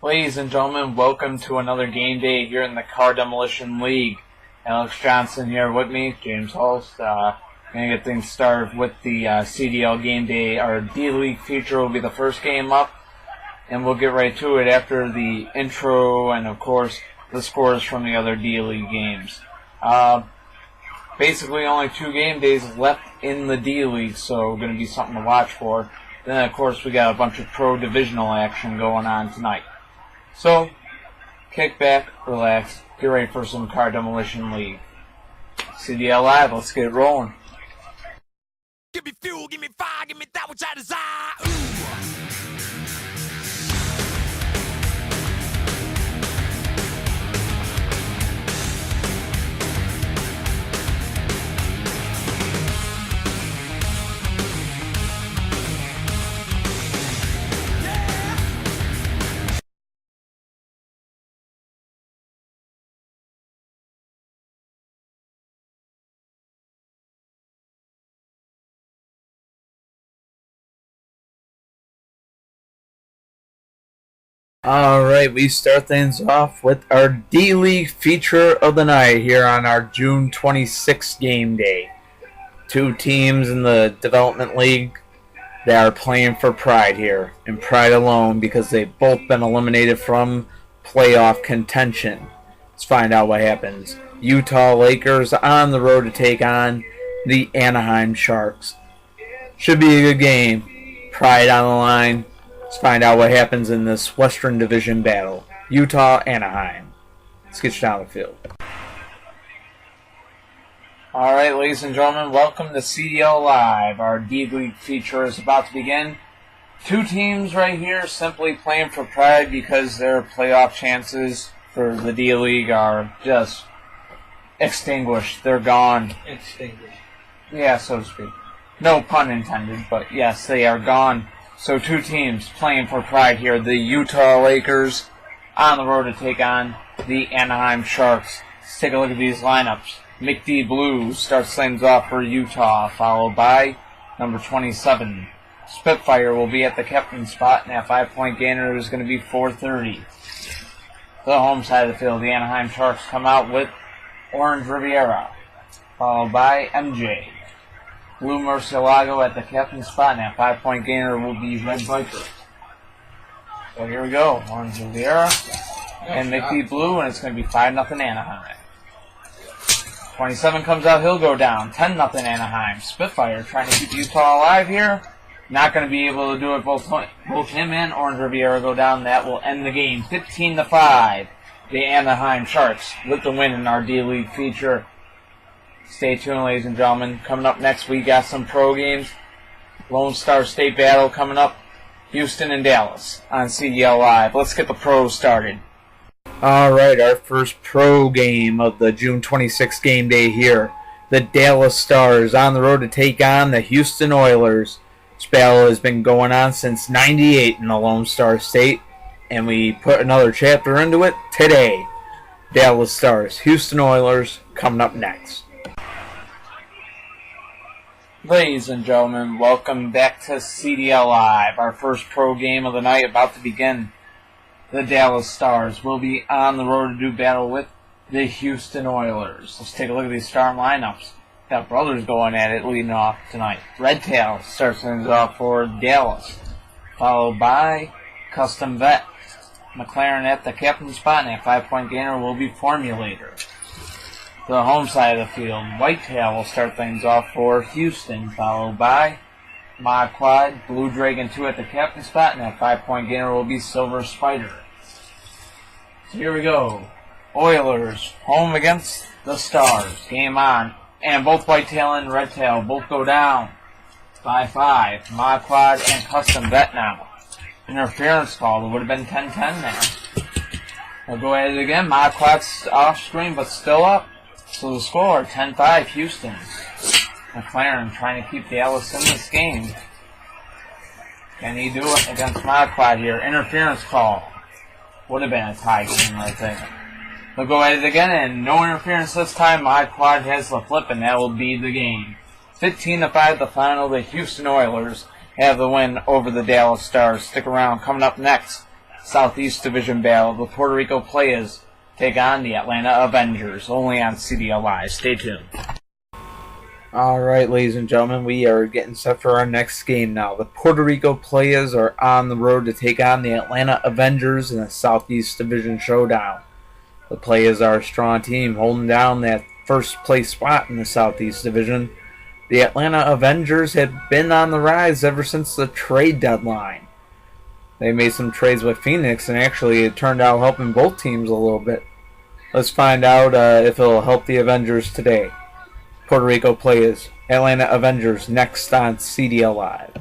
Ladies and gentlemen, welcome to another game day here in the Car Demolition League. Alex Johnson here with me, James Hulst. Going to get things started with the CDL game day. Our D-League feature will be the first game up, and we'll get right to it after the intro and, of course, the scores from the other D-League games. Basically, only 2 game days left in the D-League, so going to be something to watch for. Then, of course, we got a bunch of pro divisional action going on tonight. So, kick back, relax, get ready for some Car Demolition League. CDL Live, let's get it rolling. Give me fuel, give me fire, give me that which I desire. Ooh. Alright, we start things off with our D-League feature of the night here on our June 26th game day. 2 teams in the Development League that are playing for pride here, and pride alone, because they've both been eliminated from playoff contention. Let's find out what happens. Utah Lakers on the road to take on the Anaheim Sharks. Should be a good game. Pride on the line. Let's find out what happens in this Western Division battle. Utah, Anaheim. Let's get you down the field. Alright, ladies and gentlemen, welcome to CDL Live. Our D-League feature is about to begin. 2 teams right here simply playing for pride because their playoff chances for the D-League are just extinguished. They're gone. Extinguished. Yeah, so to speak. No pun intended, but yes, they are gone. So 2 teams playing for pride here. The Utah Lakers on the road to take on the Anaheim Sharks. Let's take a look at these lineups. McD Blue starts things off for Utah, followed by number 27. Spitfire will be at the captain spot, and that 5-point gainer is going to be 430. The home side of the field, the Anaheim Sharks come out with Orange Riviera, followed by MJ. Blue Murcielago at the captain spot, and that 5-point gainer will be Red Biker. So here we go. Orange Riviera and Mickey Blue, and it's going to be 5-0 Anaheim. 27 comes out, he'll go down. 10-0 Anaheim. Spitfire trying to keep Utah alive here. Not going to be able to do it. Both him and Orange Riviera go down. That will end the game. 15-5. The Anaheim Sharks with the win in our D-League feature. Stay tuned, ladies and gentlemen. Coming up next, we got some pro games. Lone Star State Battle coming up. Houston and Dallas on CDL Live. Let's get the pros started. Alright, our first pro game of the June 26th game day here. The Dallas Stars on the road to take on the Houston Oilers. This battle has been going on since '98 in the Lone Star State, and we put another chapter into it today. Dallas Stars, Houston Oilers coming up next. Ladies and gentlemen, welcome back to CDL Live. Our first pro game of the night about to begin. The Dallas Stars will be on the road to do battle with the Houston Oilers. Let's take a look at these starting lineups. Got brothers going at it leading off tonight. Redtail starts things off for Dallas, followed by Custom Vet. McLaren at the captain spot, and that 5-point gainer will be Formulator. The home side of the field, Whitetail will start things off for Houston, followed by Mod Quad, Blue Dragon 2 at the captain spot, and that 5-point gainer will be Silver Spider. So here we go. Oilers, home against the Stars. Game on. And both Whitetail and Redtail both go down. 5-5. Mod Quad and Custom Vet now. Interference call. It would have been 10-10 there. We'll go at it again. Mod Quad's off screen, but still up. So the score, 10-5 Houston. McLaren trying to keep Dallas in this game. Can he do it against Mod Quad here? Interference call. Would have been a tie game right there. They'll go at it again, and no interference this time. Mod Quad has the flip, and that will be the game. 15-5 the final. The Houston Oilers have the win over the Dallas Stars. Stick around. Coming up next, Southeast Division battle. The Puerto Rico Playas take on the Atlanta Avengers, only on CDL Live. Stay tuned. Alright, ladies and gentlemen, we are getting set for our next game now. The Puerto Rico Playas are on the road to take on the Atlanta Avengers in a Southeast Division showdown. The Playas are a strong team, holding down that first place spot in the Southeast Division. The Atlanta Avengers have been on the rise ever since the trade deadline. They made some trades with Phoenix, and actually it turned out helping both teams a little bit. Let's find out if it'll help the Avengers today. Puerto Rico Playas, Atlanta Avengers, next on CDL Live.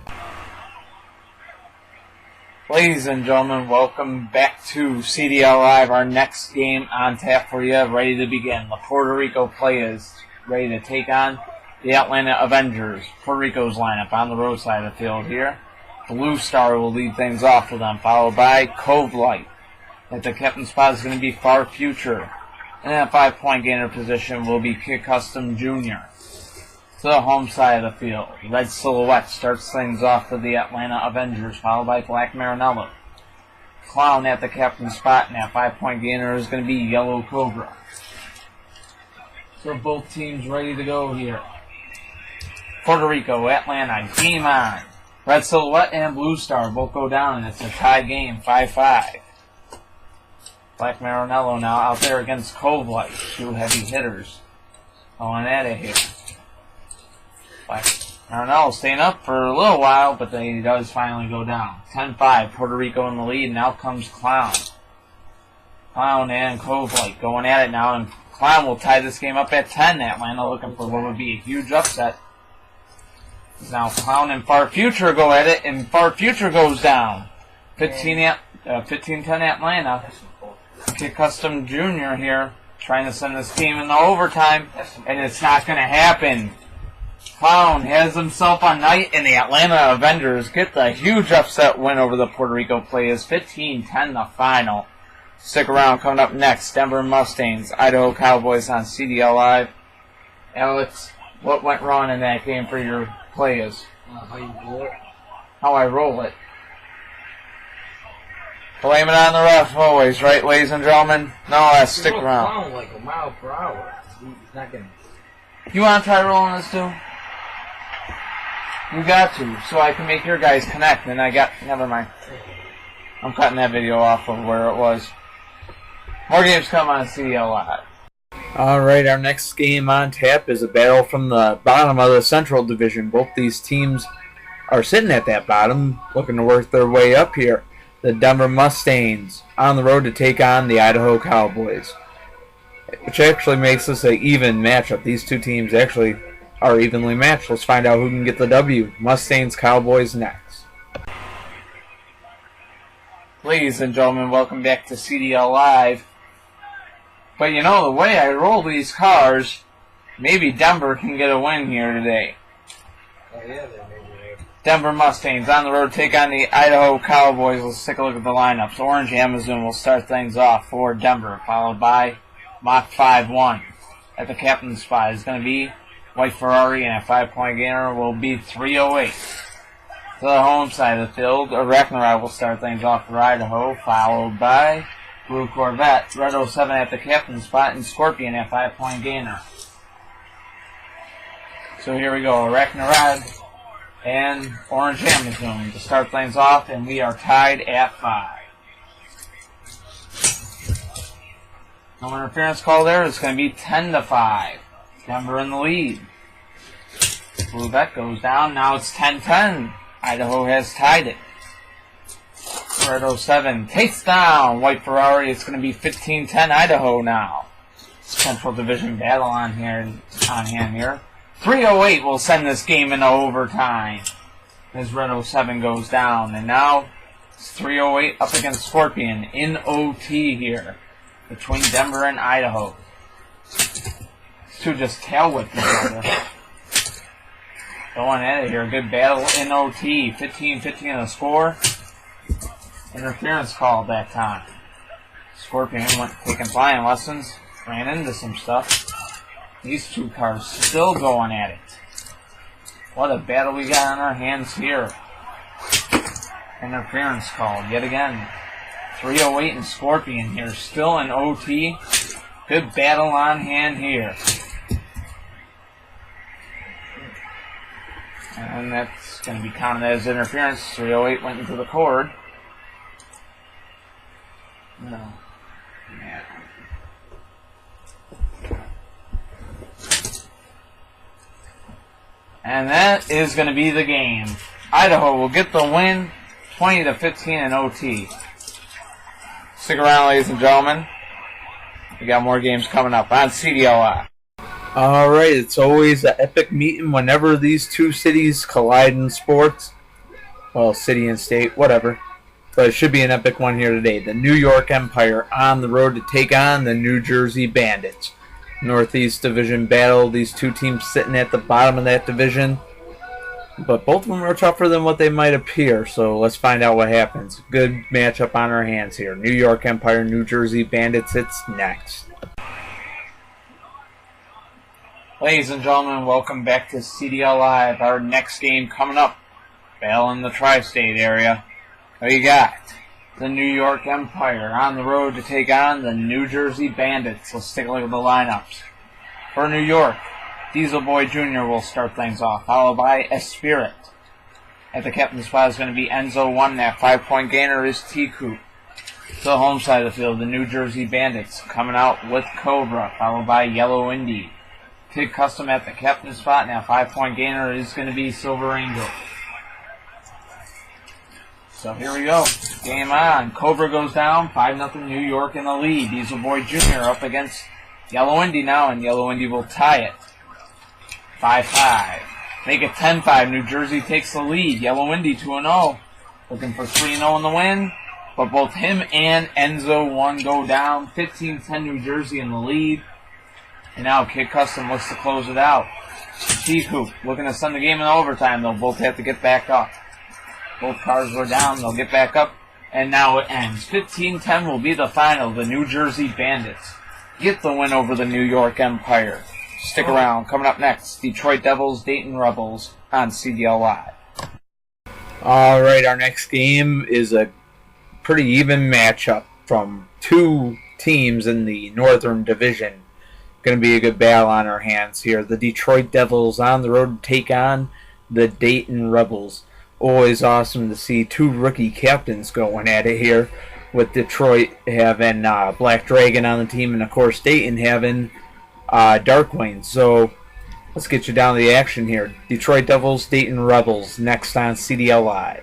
Ladies and gentlemen, welcome back to CDL Live. Our next game on tap for you, ready to begin. The Puerto Rico Playas ready to take on the Atlanta Avengers. Puerto Rico's lineup on the road side of the field here. Blue Star will lead things off for them, followed by Cove Light. At the captain spot is going to be Far Future. And at 5-point gainer position will be Kid Custom Jr. To the home side of the field, Red Silhouette starts things off for the Atlanta Avengers, followed by Black Marinello. Clown at the captain spot, and at 5-point gainer is going to be Yellow Cobra. So both teams ready to go here. Puerto Rico, Atlanta, game on. Red Silhouette and Blue Star both go down, and it's a tie game, 5-5. Black Marinello now out there against Cove Light, two heavy hitters. Going at it here. Black Marinello staying up for a little while, but he does finally go down. 10-5, Puerto Rico in the lead, and out comes Clown. Clown and Cove Light going at it now, and Clown will tie this game up at 10. Atlanta looking for what would be a huge upset. Now Clown and Far Future go at it, and Far Future goes down. 15-10 Atlanta. Kid Custom Jr. here trying to send this game into overtime, and it's not going to happen. Clown has himself a night, and the Atlanta Avengers get the huge upset win over the Puerto Rico Playas, 15-10 the final. Stick around, coming up next, Denver Mustangs, Idaho Cowboys on CDL Live. Alex, what went wrong in that game for your Playas? How you roll it? How I roll it. Blame it on the ref always, right, ladies and gentlemen? No, stick around. Clown like a mile per hour. He's not gonna. You want to try rolling this too? You got to, so I can make your guys connect, and never mind. I'm cutting that video off of where it was. More games come on CDL Live. Alright, our next game on tap is a battle from the bottom of the Central Division. Both these teams are sitting at that bottom, looking to work their way up here. The Denver Mustangs on the road to take on the Idaho Cowboys, which actually makes this an even matchup. These two teams actually are evenly matched. Let's find out who can get the W. Mustangs, Cowboys next. Ladies and gentlemen, welcome back to CDL Live. But you know, the way I roll these cars, maybe Denver can get a win here today. Oh yeah, they maybe. Denver Mustangs on the road to take on the Idaho Cowboys. Let's take a look at the lineups. Orange Amazon will start things off for Denver, followed by Mach 5-1. At the captain's spot is going to be White Ferrari, and a 5-point gainer will be 308. To the home side of the field, Arachnaride will start things off for Idaho, followed by Blue Corvette, Red 07 at the captain's spot, and Scorpion at 5-point gainer. So here we go, Arachnaride and Orange Amazon to start things off, and we are tied at 5. No interference call there. It's going to be 10-5. Denver in the lead. Blue Vet goes down. Now it's 10-10. Idaho has tied it. Red 07 takes down White Ferrari. It's going to be 15-10 Idaho now. Central Division battle on hand here. 308 will send this game into overtime as Red 07 goes down. And now it's 308 up against Scorpion in OT here between Denver and Idaho. These two just tail whip each other. Going at it here. Good battle in OT. 15-15 the score. Interference call at that time. Scorpion went taking flying lessons. Ran into some stuff. These two cars still going at it. What a battle we got on our hands here. Interference call yet again. 308 and Scorpion here. Still in OT. Good battle on hand here. And that's going to be counted as interference. 308 went into the cord. No. Yeah. And that is going to be the game. Idaho will get the win, 20-15 in OT. Stick around, ladies and gentlemen. We got more games coming up on CDL. Alright, it's always an epic meeting whenever these two cities collide in sports. Well, city and state, whatever. But it should be an epic one here today. The New York Empire on the road to take on the New Jersey Bandits. Northeast Division battle. These two teams sitting at the bottom of that division. But both of them are tougher than what they might appear. So let's find out what happens. Good matchup on our hands here. New York Empire, New Jersey Bandits. It's next. Ladies and gentlemen, welcome back to CDL Live. Our next game coming up. Battle in the tri-state area. We got the New York Empire on the road to take on the New Jersey Bandits. Let's take a look at the lineups. For New York, Diesel Boy Jr. will start things off, followed by Espirit. At the captain's spot is going to be Enzo 1. That 5-point gainer is T-Coop. To the home side of the field, the New Jersey Bandits coming out with Cobra, followed by Yellow Indy. Kid Custom at the captain's spot. Now 5-point gainer is going to be Silver Angel. So here we go. Game on. Cobra goes down. 5-0 New York in the lead. Diesel Boy Jr. up against Yellow Indy now, and Yellow Indy will tie it. 5-5. Make it 10-5. New Jersey takes the lead. Yellow Indy 2-0. Looking for 3-0 in the win. But both him and Enzo 1 go down. 15-10 New Jersey in the lead. And now Kid Custom looks to close it out. T-Coop looking to send the game in overtime. They'll both have to get back up. Both cars were down. They'll get back up. And now it ends. 15-10 will be the final. The New Jersey Bandits get the win over the New York Empire. Stick around. Coming up next, Detroit Devils, Dayton Rebels on CDL Live. Alright, our next game is a pretty even matchup from two teams in the Northern Division. Going to be a good battle on our hands here. The Detroit Devils on the road to take on the Dayton Rebels. Always awesome to see two rookie captains going at it here, with Detroit having Black Dragon on the team, and of course Dayton having Darkwing. So let's get you down to the action here. Detroit Devils, Dayton Rebels, next on CDL Live.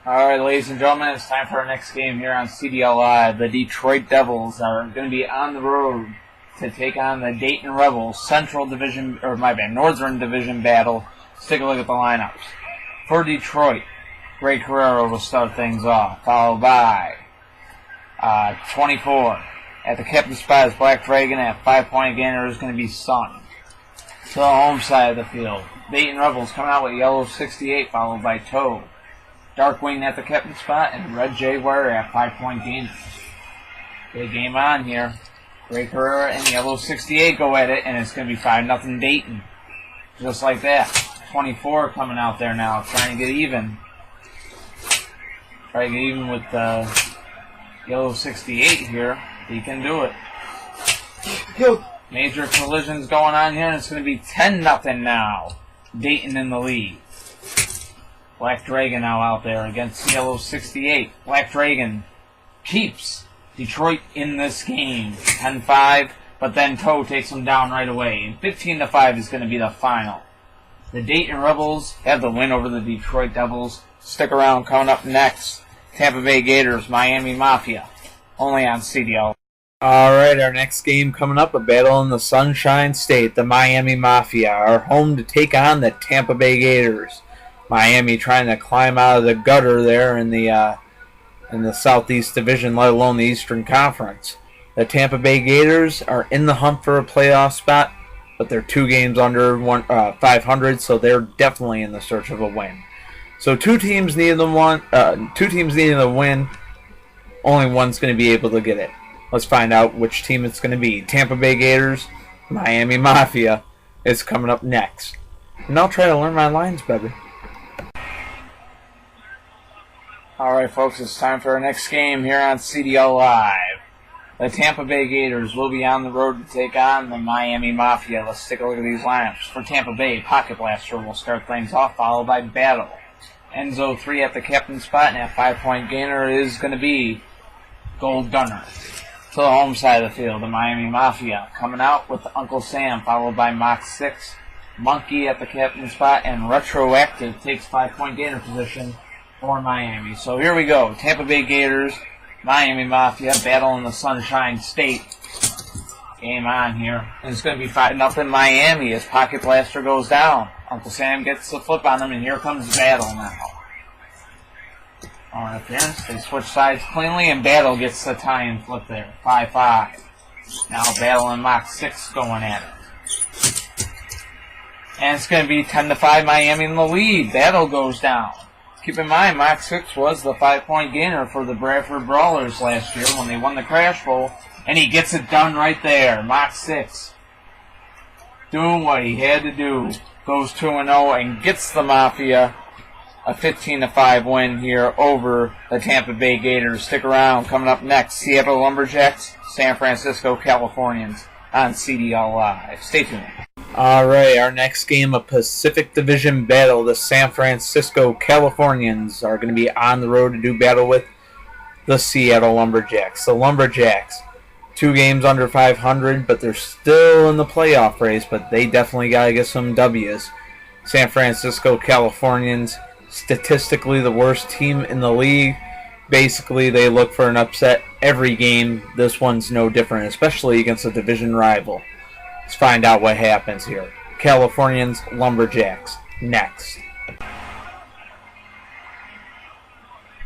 Alright, ladies and gentlemen, it's time for our next game here on CDL Live. The Detroit Devils are going to be on the road to take on the Dayton Rebels, Northern Division battle. Let's take a look at the lineups. For Detroit, Ray Carrero will start things off, followed by 24. At the captain's spot is Black Dragon. At 5-point gainer is going to be Sun. To the home side of the field, Dayton Rebels coming out with Yellow 68, followed by Toad. Darkwing at the captain's spot, and Red Jaguar at 5-point gainer. Big game on here. Ray Carrera and Yellow 68 go at it, and it's going to be 5-0 Dayton. Just like that. 24 coming out there now, trying to get even. Try to get even with Yellow 68 here. He can do it. Major collisions going on here, and it's going to be 10-0 now. Dayton in the lead. Black Dragon now out there against Yellow 68. Black Dragon keeps Detroit in this game. 10-5, but then Toe takes them down right away. And 15-5 is going to be the final. The Dayton Rebels have the win over the Detroit Devils. Stick around, coming up next, Tampa Bay Gators, Miami Mafia. Only on CDL. Alright, our next game coming up, a battle in the Sunshine State. The Miami Mafia are home to take on the Tampa Bay Gators. Miami trying to climb out of the gutter there in the Southeast Division, let alone the Eastern Conference. The Tampa Bay Gators are in the hunt for a playoff spot, but they're 2 games under 500, so they're definitely in the search of a win. So two teams needing the win. Only one's going to be able to get it. Let's find out which team it's going to be. Tampa Bay Gators, Miami Mafia is coming up next. And I'll try to learn my lines better. Alright folks, it's time for our next game here on CDL Live. The Tampa Bay Gators will be on the road to take on the Miami Mafia. Let's take a look at these lineups. For Tampa Bay, Pocket Blaster will start things off, followed by Battle. Enzo 3 at the captain spot, and at 5-point gainer is going to be Gold Gunner. To the home side of the field, the Miami Mafia coming out with Uncle Sam, followed by Mach 6. Monkey at the captain spot, and Retroactive takes 5-point gainer position for Miami. So here we go. Tampa Bay Gators, Miami Mafia, battle in the Sunshine State. Game on here. And it's going to be 5-0 Miami as Pocket Blaster goes down. Uncle Sam gets the flip on him, and here comes Battle now. On interference, they switch sides cleanly, and Battle gets the tie-in flip there. 5-5. Now Battle and Mach 6 going at it. And it's going to be 10-5 Miami in the lead. Battle goes down. Keep in mind, Mach 6 was the 5-point gainer for the Bradford Brawlers last year when they won the Crash Bowl, and he gets it done right there. Mach 6 doing what he had to do. Goes 2-0 and gets the Mafia a 15-5 win here over the Tampa Bay Gators. Stick around. Coming up next, Seattle Lumberjacks, San Francisco Californians on CDL Live. Stay tuned. Alright, our next game, a Pacific Division battle. The San Francisco Californians are going to be on the road to do battle with the Seattle Lumberjacks. The Lumberjacks, 2 games under 500, but they're still in the playoff race, but they definitely got to get some W's. San Francisco Californians, statistically the worst team in the league. Basically, they look for an upset every game. This one's no different, especially against a division rival. Let's find out what happens here. Californians, Lumberjacks, next.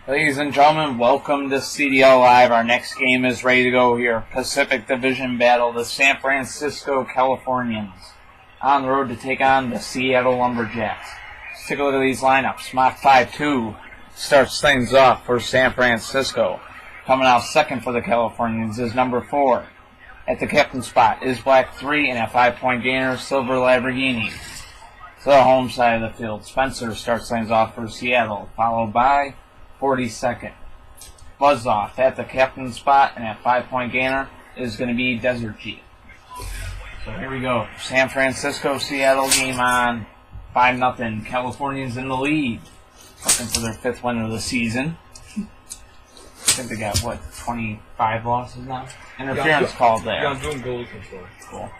Ladies and gentlemen, welcome to CDL Live. Our next game is ready to go here. Pacific Division battle, the San Francisco Californians on the road to take on the Seattle Lumberjacks. Let's take a look at these lineups. Mach 5-2 starts things off for San Francisco. Coming out second for the Californians is number 4. At the captain spot is Black 3, and at 5-point gainer, Silver Lamborghini. To the home side of the field, Spencer starts things off for Seattle, followed by 42nd. Buzz off at the captain spot, and at 5-point gainer is going to be Desert Jeep. So here we go. San Francisco, Seattle game on. 5-0. Californians in the lead. Looking for their 5th win of the season. I think they got, 25 losses now? Interference called there. Yeah, I'm doing goal control. Cool.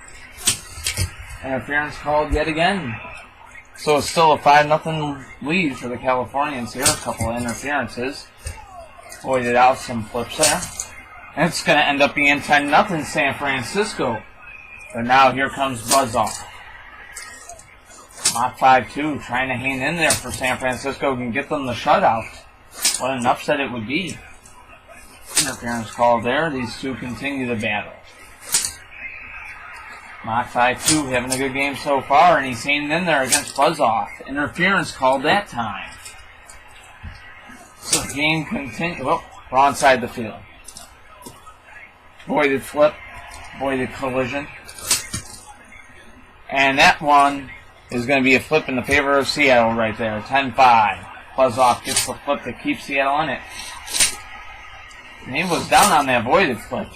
Interference called yet again. So it's still a 5-0 lead for the Californians here. A couple of interferences. Voided out some flips there. And it's going to end up being 10-0 San Francisco. But now here comes Buzz off. Mach 5-2 trying to hang in there for San Francisco and get them the shutout. What an upset it would be. Interference called there. These two continue the battle. Mach 5-2 having a good game so far, and he's hanging in there against Buzzoff. Interference called that time. So the game continues. Oh, wrong side of the field. Voided flip. Voided collision. And that one is going to be a flip in the favor of Seattle right there. 10-5. Buzzoff gets the flip to keep Seattle in it. And he was down on that voided flip.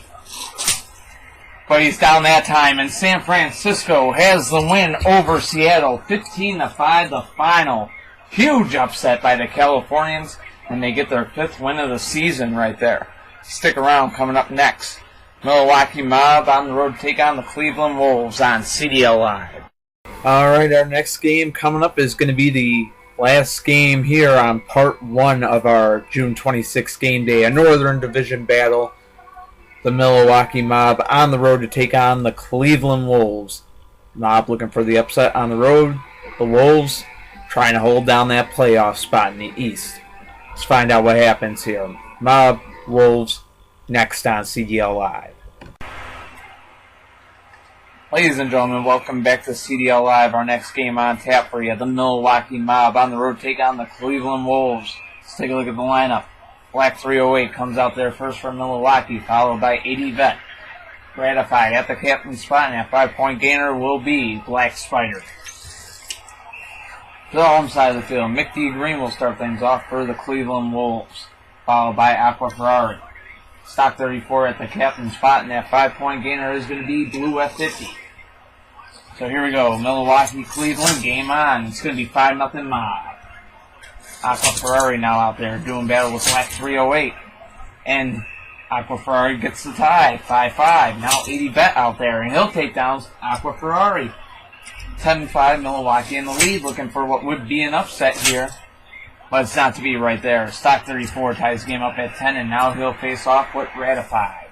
But he's down that time, and San Francisco has the win over Seattle. 15-5, the final. Huge upset by the Californians, and they get their 5th win of the season right there. Stick around, coming up next. Milwaukee Mob on the road to take on the Cleveland Wolves on CDL Live. Alright, our next game coming up is going to be the last game here on part 1 of our June 26th game day, a Northern Division battle. The Milwaukee Mob on the road to take on the Cleveland Wolves. Mob looking for the upset on the road. The Wolves trying to hold down that playoff spot in the East. Let's find out what happens here. Mob, Wolves, next on CDL Live. Ladies and gentlemen, welcome back to CDL Live. Our next game on tap for you. The Milwaukee Mob on the road to take on the Cleveland Wolves. Let's take a look at the lineup. Black 308 comes out there first for Milwaukee, followed by 80 Vet. Gratified at the captain spot, and at 5-point gainer will be Black Spider. To the home side of the field, Mick D. Green will start things off for the Cleveland Wolves. followed by Aqua Ferrari. Stock 34 at the captain spot, and that 5-point gainer is going to be Blue at 50. So here we go, Milwaukee, Cleveland, game on. It's going to be 5-0 Mob. Aqua Ferrari now out there doing battle with lap 308. And Aqua Ferrari gets the tie, 5-5. Now 80 Bet out there, and he'll take down Aqua Ferrari. 10-5, Milwaukee in the lead, looking for what would be an upset here. But it's not to be right there. Stock 34 ties game up at 10, and now he'll face off with Ratified.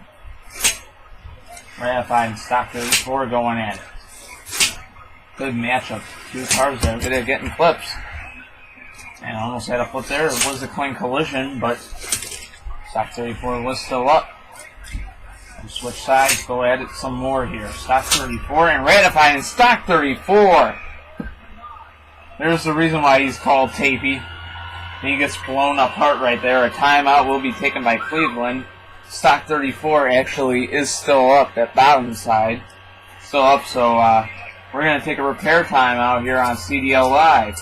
Ratified and Stock 34 going at it. Good matchup. Two cars there, good at getting flips. And almost had a flip there. It was a clean collision, but Stock 34 was still up. And switch sides, go at it some more here. Stock 34 and Ratified and Stock 34. There's the reason why he's called Tapey. He gets blown apart right there. A timeout will be taken by Cleveland. Stock 34 actually is still up at bottom side. Still up, so we're going to take a repair timeout here on CDL Live.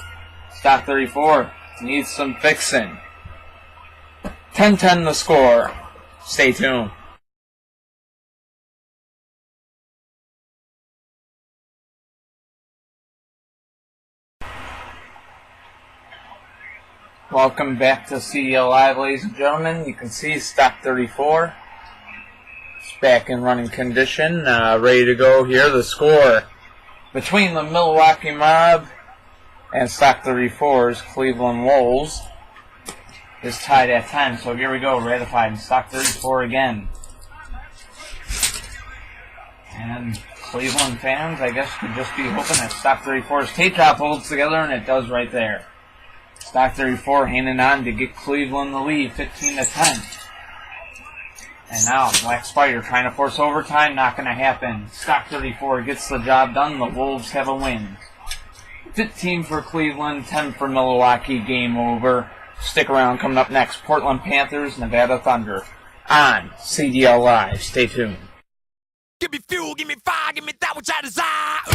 Stock 34 needs some fixing. 10-10 the score. Stay tuned. Welcome back to CDL Live, ladies and gentlemen. You can see Stock 34 is back in running condition, ready to go here. The score between the Milwaukee Mob and Stock 34's Cleveland Wolves is tied at 10. So here we go, Ratified and Stock 34 again. And Cleveland fans, I guess, could just be hoping that Stock 34's tape drop holds together, and it does right there. Stock 34 hanging on to get Cleveland the lead, 15-10. And now Black Spider trying to force overtime, not going to happen. Stock 34 gets the job done. The Wolves have a win. 15 for Cleveland, 10 for Milwaukee. Game over. Stick around. Coming up next, Portland Panthers, Nevada Thunder on CDL Live. Stay tuned. Give me fuel, give me fire, give me that which I desire.